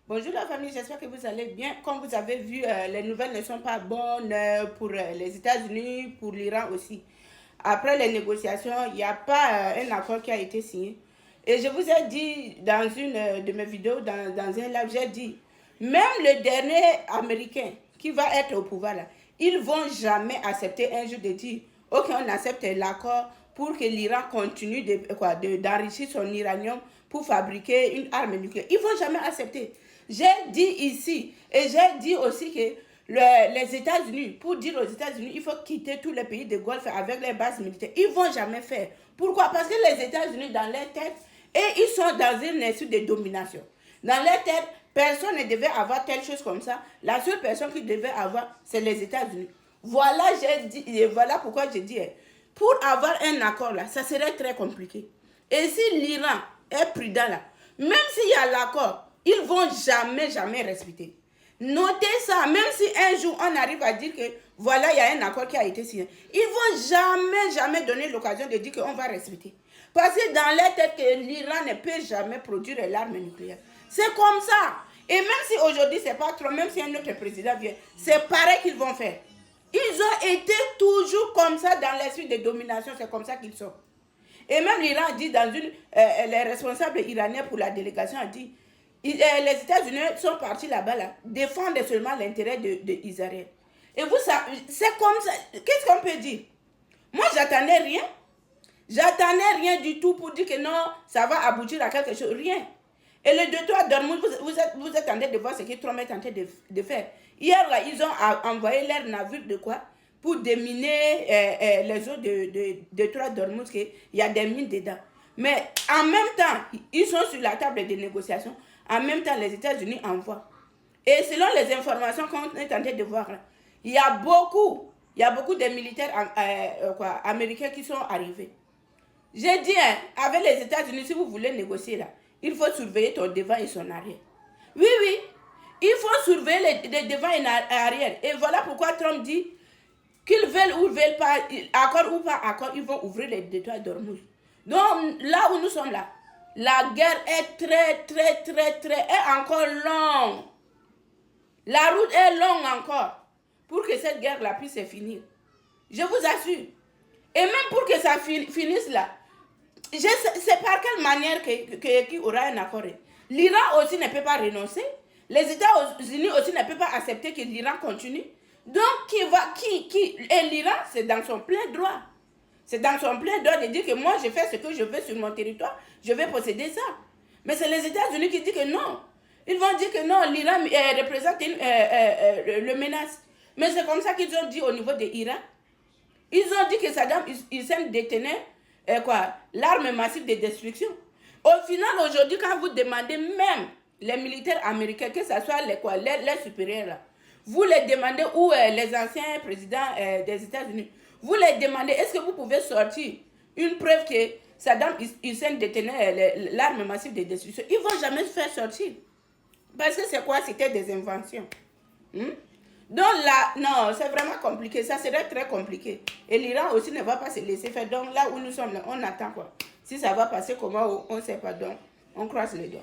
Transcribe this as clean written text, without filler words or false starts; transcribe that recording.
Bonjour la famille, j'espère que vous allez bien. Comme vous avez vu, les nouvelles ne sont pas bonnes pour les États-Unis, pour l'Iran aussi. Après les négociations, il n'y a pas un accord qui a été signé. Et je vous ai dit dans une de mes vidéos, dans un live, j'ai dit, même le dernier Américain qui va être au pouvoir là, ils ne vont jamais accepter un jour de dire, ok, on accepte l'accord pour que l'Iran continue d'enrichir son uranium pour fabriquer une arme nucléaire. Ils ne vont jamais accepter. J'ai dit ici, et j'ai dit aussi que les États-Unis, pour dire aux États-Unis, il faut quitter tous les pays de Golfe avec les bases militaires. Ils ne vont jamais faire. Pourquoi? Parce que les États-Unis, dans leur tête, et ils sont dans une espèce de domination. Dans leur tête, personne ne devait avoir telle chose comme ça. La seule personne qui devait avoir, c'est les États-Unis. Voilà, j'ai dit, et voilà pourquoi j'ai dit, pour avoir un accord là, ça serait très compliqué. Et si l'Iran est prudent là, même s'il y a l'accord, ils ne vont jamais respecter. Notez ça, même si un jour on arrive à dire que voilà, il y a un accord qui a été signé, ils ne vont jamais donner l'occasion de dire qu'on va respecter. Parce que dans leur tête, que l'Iran ne peut jamais produire l'arme nucléaire. C'est comme ça. Et même si aujourd'hui c'est pas trop, même si un autre président vient, c'est pareil qu'ils vont faire. Ils ont été toujours comme ça dans les suites de domination, c'est comme ça qu'ils sont. Et même l'Iran dit dans une, les responsables iraniens pour la délégation a dit, les États-Unis sont partis là-bas là, défendre seulement l'intérêt d'Israël. Et vous savez, c'est comme ça. Qu'est-ce qu'on peut dire? Moi, j'attendais rien. J'attendais rien du tout pour dire que non, ça va aboutir à quelque chose. Rien. Et les deux, trois d'Ormuz, vous êtes en train de voir ce que Trump est en train de faire. Hier, là, ils ont envoyé leur navire de quoi? Pour déminer les eaux de trois d'Ormuz, qu'il y a des mines dedans. Mais en même temps, ils sont sur la table de négociation. En même temps, les États-Unis envoient. Et selon les informations qu'on est en train de voir, là, il y a beaucoup de militaires américains qui sont arrivés. J'ai dit, avec les États-Unis, si vous voulez négocier là, il faut surveiller ton devant et son arrière. Oui, il faut surveiller les devant et l'arrière. Et voilà pourquoi Trump dit qu'ils veulent ou ne veulent pas, accord ou pas accord, ils vont ouvrir les détroits d'Ormuz. Donc là où nous sommes là, la guerre est est encore longue. La route est longue encore pour que cette guerre-là puisse finir. Je vous assure. Et même pour que ça finisse là, c'est par quelle manière qu'il y aura un accord. L'Iran aussi ne peut pas renoncer. Les États-Unis aussi ne peuvent pas accepter que l'Iran continue. Donc, et l'Iran, c'est dans son plein droit. C'est dans son plein droit de dire que moi, je fais ce que je veux sur mon territoire, je vais posséder ça. Mais c'est les États-Unis qui disent que non. Ils vont dire que non, l'Iran représente le menace. Mais c'est comme ça qu'ils ont dit au niveau de l'Iran. Ils ont dit que Saddam Hussein détenait l'arme massive de destruction. Au final, aujourd'hui, quand vous demandez même les militaires américains, que ce soit les supérieurs, là, vous les demandez, ou les anciens présidents des États-Unis, vous les demandez, est-ce que vous pouvez sortir une preuve que Saddam Hussein détenait l'arme massive de destruction? Ils ne vont jamais se faire sortir. Parce que c'est quoi? C'était des inventions. Donc là, non, c'est vraiment compliqué. Ça serait très compliqué. Et l'Iran aussi ne va pas se laisser faire. Donc là où nous sommes, là, on attend quoi. Si ça va passer comment, on ne sait pas. Donc, on croise les doigts.